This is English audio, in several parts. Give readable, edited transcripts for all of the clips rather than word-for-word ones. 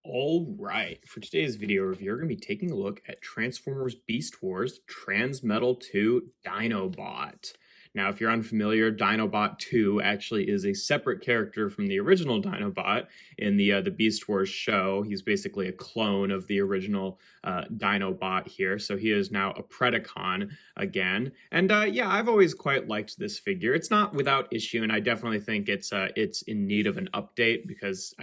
All right, for today's video review, we're going to be taking a look at Transformers Beast Wars Transmetal 2 Dinobot. Now, if you're unfamiliar, Dinobot 2 actually is a separate character from the original Dinobot in the Beast Wars show. He's basically a clone of the original Dinobot here, so he is now a Predacon again. And yeah, I've always quite liked this figure. It's not without issue, and I definitely think it's in need of an update because,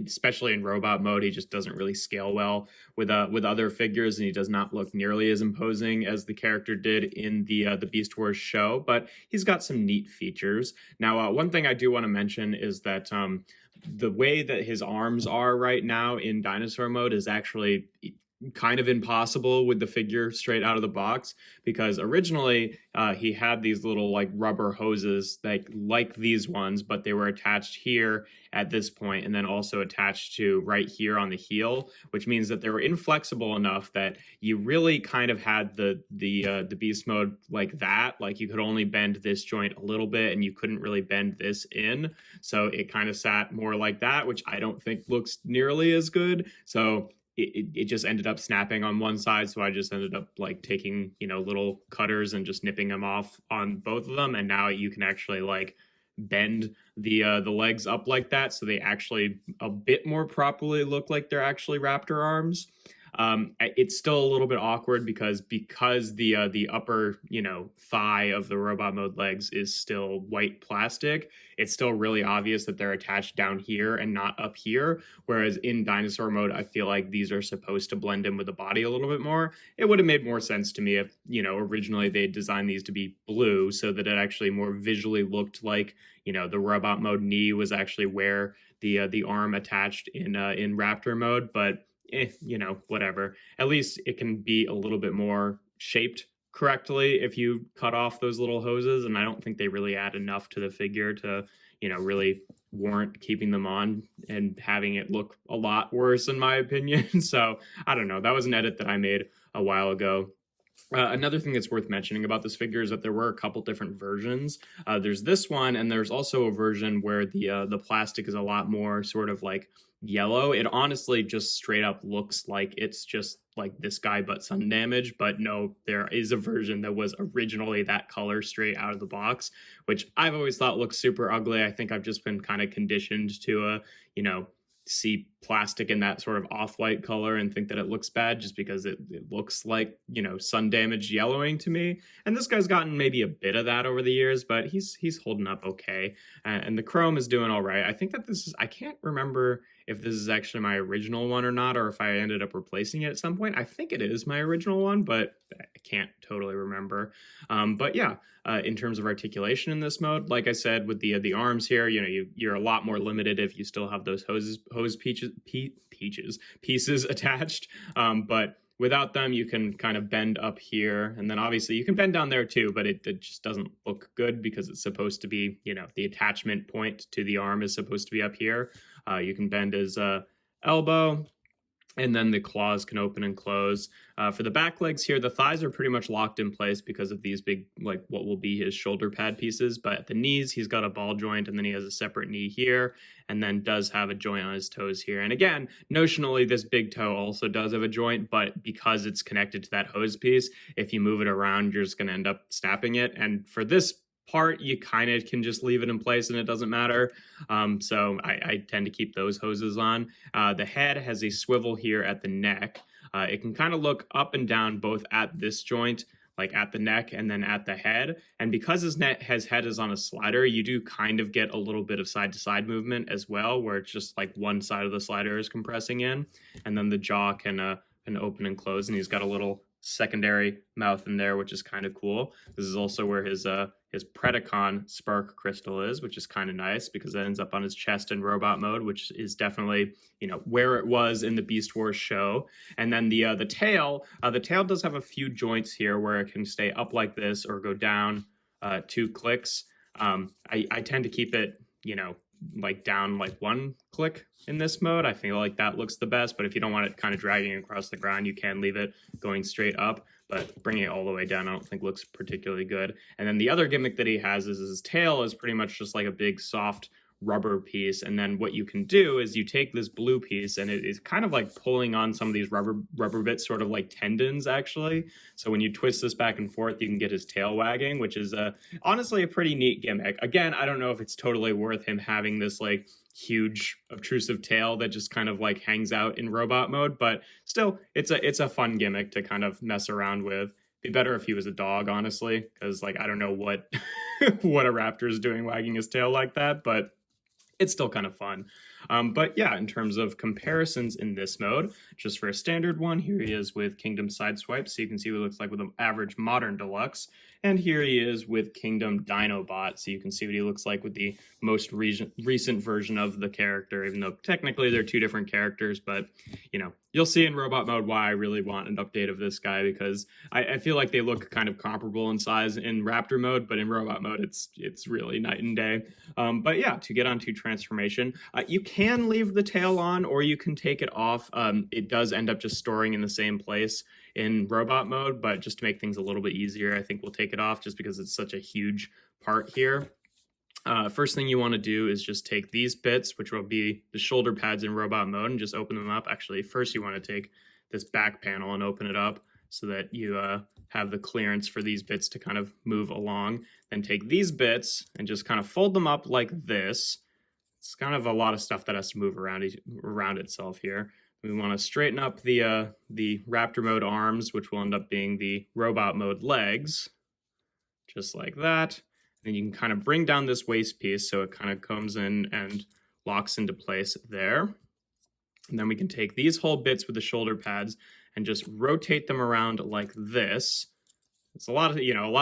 especially in robot mode, he just doesn't really scale well with other figures, and he does not look nearly as imposing as the character did in the Beast Wars show. But he's got some neat features. Now, one thing I do want to mention is that the way that his arms are right now in dinosaur mode is actually kind of impossible with the figure straight out of the box, because originally he had these little like rubber hoses like these ones, but they were attached here at this point and then also attached to right here on the heel, which means that they were inflexible enough that you really kind of had the beast mode like that. Like you could only bend this joint a little bit and you couldn't really bend this in, so it kind of sat more like that, which I don't think looks nearly as good. So it just ended up snapping on one side, so I just ended up like taking little cutters and just nipping them off on both of them, and now you can actually like bend the legs up like that, so they actually a bit more properly look like they're actually raptor arms. It's still a little bit awkward because the upper thigh of the robot mode legs is still white plastic. It's still really obvious that they're attached down here and not up here. Whereas in dinosaur mode, I feel like these are supposed to blend in with the body a little bit more. It would have made more sense to me if originally they designed these to be blue so that it actually more visually looked like the robot mode knee was actually where the arm attached in raptor mode. But whatever. At least it can be a little bit more shaped correctly if you cut off those little hoses, and I don't think they really add enough to the figure to, really warrant keeping them on and having it look a lot worse, in my opinion. So I don't know. That was an edit that I made a while ago. Another thing that's worth mentioning about this figure is that there were a couple different versions. There's this one, and there's also a version where the plastic is a lot more sort of like yellow. It honestly just straight up looks like it's just like this guy but sun damage. But no, there is a version that was originally that color straight out of the box, which I've always thought looks super ugly. I think I've just been kind of conditioned to see plastic in that sort of off-white color and think that it looks bad just because it looks like sun damaged yellowing to me. And this guy's gotten maybe a bit of that over the years, but he's holding up okay, and the chrome is doing all right. I think that I can't remember if this is actually my original one or not, or if I ended up replacing it at some point. I think it is my original one, but I can't totally remember. But yeah, in terms of articulation in this mode, like I said, with the arms here, you're a lot more limited if you still have those hose pieces attached. But without them, you can kind of bend up here, and then obviously you can bend down there too, but it just doesn't look good because it's supposed to be, the attachment point to the arm is supposed to be up here. You can bend his elbow, and then the claws can open and close. For the back legs here, the thighs are pretty much locked in place because of these big, like what will be his shoulder pad pieces. But at the knees, he's got a ball joint, and then he has a separate knee here, and then does have a joint on his toes here. And again, notionally, this big toe also does have a joint, but because it's connected to that hose piece, if you move it around, you're just going to end up snapping it. And for this part, you kind of can just leave it in place and it doesn't matter. So I tend to keep those hoses on. The head has a swivel here at the neck. It can kind of look up and down both at this joint, like at the neck, and then at the head. And because his head is on a slider, you do kind of get a little bit of side-to-side movement as well, where it's just like one side of the slider is compressing in, and then the jaw can open and close, and he's got a little secondary mouth in there, which is kind of cool. This is also where his Predacon spark crystal is, which is kind of nice because it ends up on his chest in robot mode, which is definitely where it was in the Beast Wars show. And then the tail does have a few joints here where it can stay up like this or go down 2 clicks. I tend to keep it like down like 1 click in this mode. I feel like that looks the best, but if you don't want it kind of dragging across the ground, you can leave it going straight up, but bringing it all the way down I don't think looks particularly good. And then the other gimmick that he has is his tail is pretty much just like a big soft rubber piece. And then what you can do is you take this blue piece, and it is kind of like pulling on some of these rubber bits, sort of like tendons actually. So when you twist this back and forth, you can get his tail wagging, which is honestly a pretty neat gimmick. Again, I don't know if it's totally worth him having this like huge obtrusive tail that just kind of like hangs out in robot mode, but still, it's a fun gimmick to kind of mess around with. Be better if he was a dog, honestly, because like I don't know what what a raptor is doing wagging his tail like that, but it's still kind of fun. But yeah, in terms of comparisons in this mode, just for a standard one, here he is with Kingdom Sideswipe, so you can see what he looks like with an average modern deluxe. And here he is with Kingdom Dinobot, so you can see what he looks like with the most recent version of the character, even though technically they're two different characters. But, you know, you'll see in robot mode why I really want an update of this guy, because I feel like they look kind of comparable in size in Raptor mode, but in robot mode, it's really night and day. But yeah, to get onto transformation, you can leave the tail on or you can take it off. It does end up just storing in the same place in robot mode, but just to make things a little bit easier, I think we'll take it off just because it's such a huge part here. First thing you want to do is just take these bits, which will be the shoulder pads in robot mode, and just open them up. Actually, first you want to take this back panel and open it up so that you have the clearance for these bits to kind of move along. Then take these bits and just kind of fold them up like this. It's kind of a lot of stuff that has to move around itself here. We want to straighten up the Raptor mode arms, which will end up being the robot mode legs, just like that. And you can kind of bring down this waist piece so it kind of comes in and locks into place there. And then we can take these whole bits with the shoulder pads and just rotate them around like this. It's a lot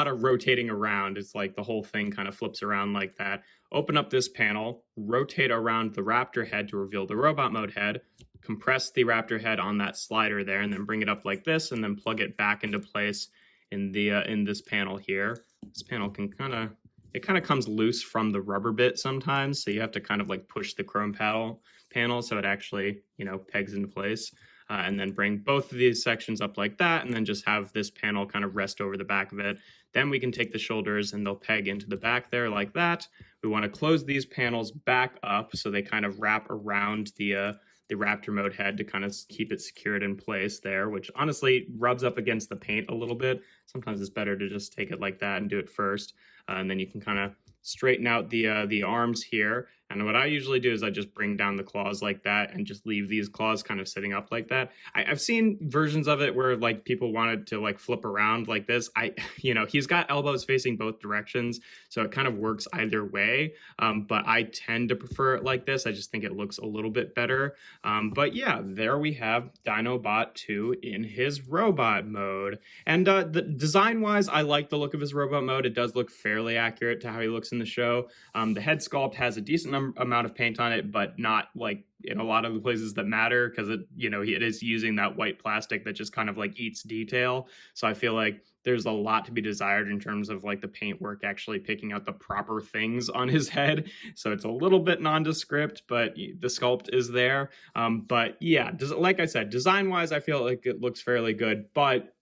of rotating around. It's like the whole thing kind of flips around like that. Open up this panel, rotate around the Raptor head to reveal the robot mode head, compress the Raptor head on that slider there, and then bring it up like this, and then plug it back into place in this panel here. This panel can kind of comes loose from the rubber bit sometimes, so you have to kind of like push the chrome panel so it actually, pegs into place. And then bring both of these sections up like that, and then just have this panel kind of rest over the back of it. Then we can take the shoulders and they'll peg into the back there like that. We want to close these panels back up so they kind of wrap around the Raptor mode head to kind of keep it secured in place there, which honestly rubs up against the paint a little bit. Sometimes it's better to just take it like that and do it first. And then you can kind of straighten out the arms here. And what I usually do is I just bring down the claws like that and just leave these claws kind of sitting up like that. I've seen versions of it where like people wanted to like flip around like this. He's got elbows facing both directions, so it kind of works either way. But I tend to prefer it like this. I just think it looks a little bit better. But yeah, there we have Dinobot 2 in his robot mode. And the design-wise, I like the look of his robot mode. It does look fairly accurate to how he looks in the show. The head sculpt has a decent amount of paint on it, but not like in a lot of the places that matter, because it is using that white plastic that just kind of like eats detail. So I feel like there's a lot to be desired in terms of like the paint work actually picking out the proper things on his head. So it's a little bit nondescript, but the sculpt is there. But yeah, like I said, design wise, I feel like it looks fairly good, but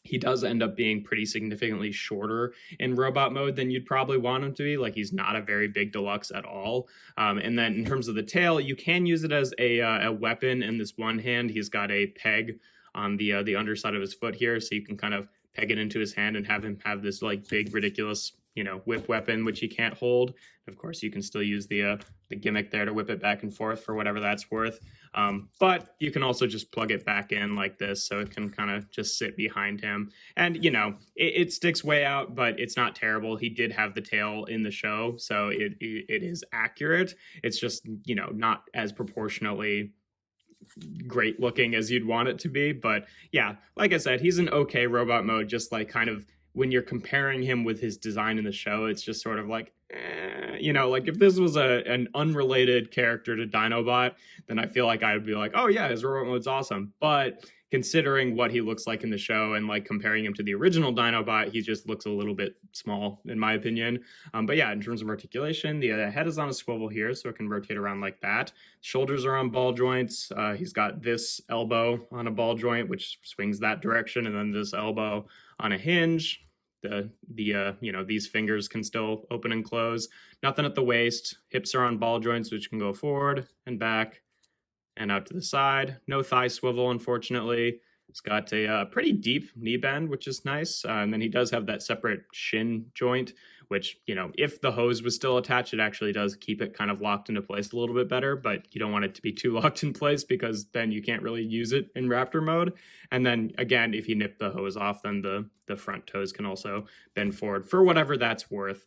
he does end up being pretty significantly shorter in robot mode than you'd probably want him to be. Like, he's not a very big deluxe at all. And then in terms of the tail, you can use it as a weapon in this one hand. He's got a peg on the underside of his foot here, so you can kind of peg it into his hand and have him have this like big, ridiculous, whip weapon, which he can't hold. Of course, you can still use the gimmick there to whip it back and forth for whatever that's worth. But you can also just plug it back in like this, so it can kind of just sit behind him. And, it sticks way out, but it's not terrible. He did have the tail in the show, so it is accurate. It's just, not as proportionally great looking as you'd want it to be. But yeah, like I said, he's an okay robot mode, just like kind of when you're comparing him with his design in the show, it's just sort of like, like if this was an unrelated character to Dinobot, then I feel like I would be like, oh yeah, his robot mode's awesome. But considering what he looks like in the show and like comparing him to the original Dinobot, he just looks a little bit small in my opinion. But yeah, in terms of articulation, the head is on a swivel here, so it can rotate around like that. Shoulders are on ball joints. He's got this elbow on a ball joint, which swings that direction, and then this elbow on a hinge. you know, these fingers can still open and close. Nothing at the waist. Hips are on ball joints, which can go forward and back and out to the side. No thigh swivel, unfortunately. He's got a pretty deep knee bend, which is nice. And then he does have that separate shin joint, which, you know, if the hose was still attached, it actually does keep it kind of locked into place a little bit better, but you don't want it to be too locked in place because then you can't really use it in Raptor mode. And then again, if you nip the hose off, then the front toes can also bend forward for whatever that's worth.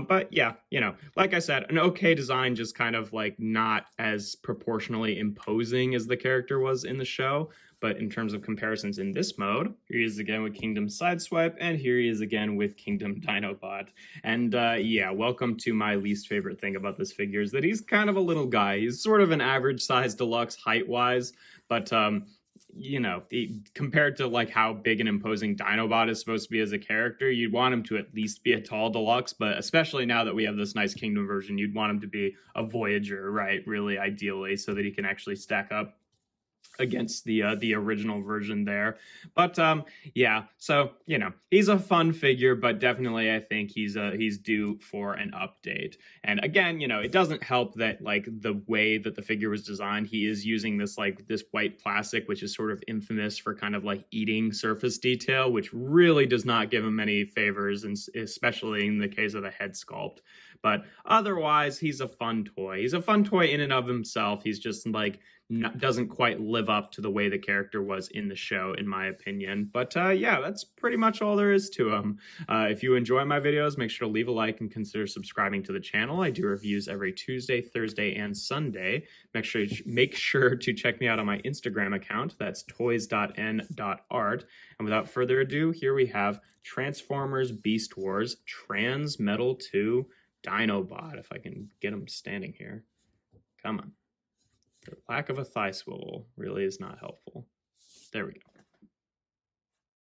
But yeah, you know, like I said, an okay design, just kind of like not as proportionally imposing as the character was in the show. But in terms of comparisons in this mode, here he is again with Kingdom Sideswipe, and here he is again with Kingdom Dinobot. And yeah, welcome to my least favorite thing about this figure, is that he's kind of a little guy. He's sort of an average size deluxe height-wise, but you know, compared to like how big and imposing Dinobot is supposed to be as a character, you'd want him to at least be a tall deluxe, but especially now that we have this nice Kingdom version, you'd want him to be a Voyager, right? Really, ideally, so that he can actually stack up against the original version there. But yeah, so you know, he's a fun figure, but definitely I think he's due for an update. And again, you know, it doesn't help that like the way that the figure was designed, he is using this white plastic, which is sort of infamous for kind of like eating surface detail, which really does not give him any favors, and especially in the case of the head sculpt. But otherwise, he's a fun toy. He's a fun toy in and of himself. He's just like doesn't quite live up to the way the character was in the show, in my opinion. But yeah, that's pretty much all there is to him. If you enjoy my videos, make sure to leave a like and consider subscribing to the channel. I do reviews every Tuesday, Thursday, and Sunday. Make sure to check me out on my Instagram account. That's toys.n.art. And without further ado, here we have Transformers Beast Wars Transmetal 2 Dinobot. If I can get him standing here. Come on. The lack of a thigh swivel really is not helpful. There we go.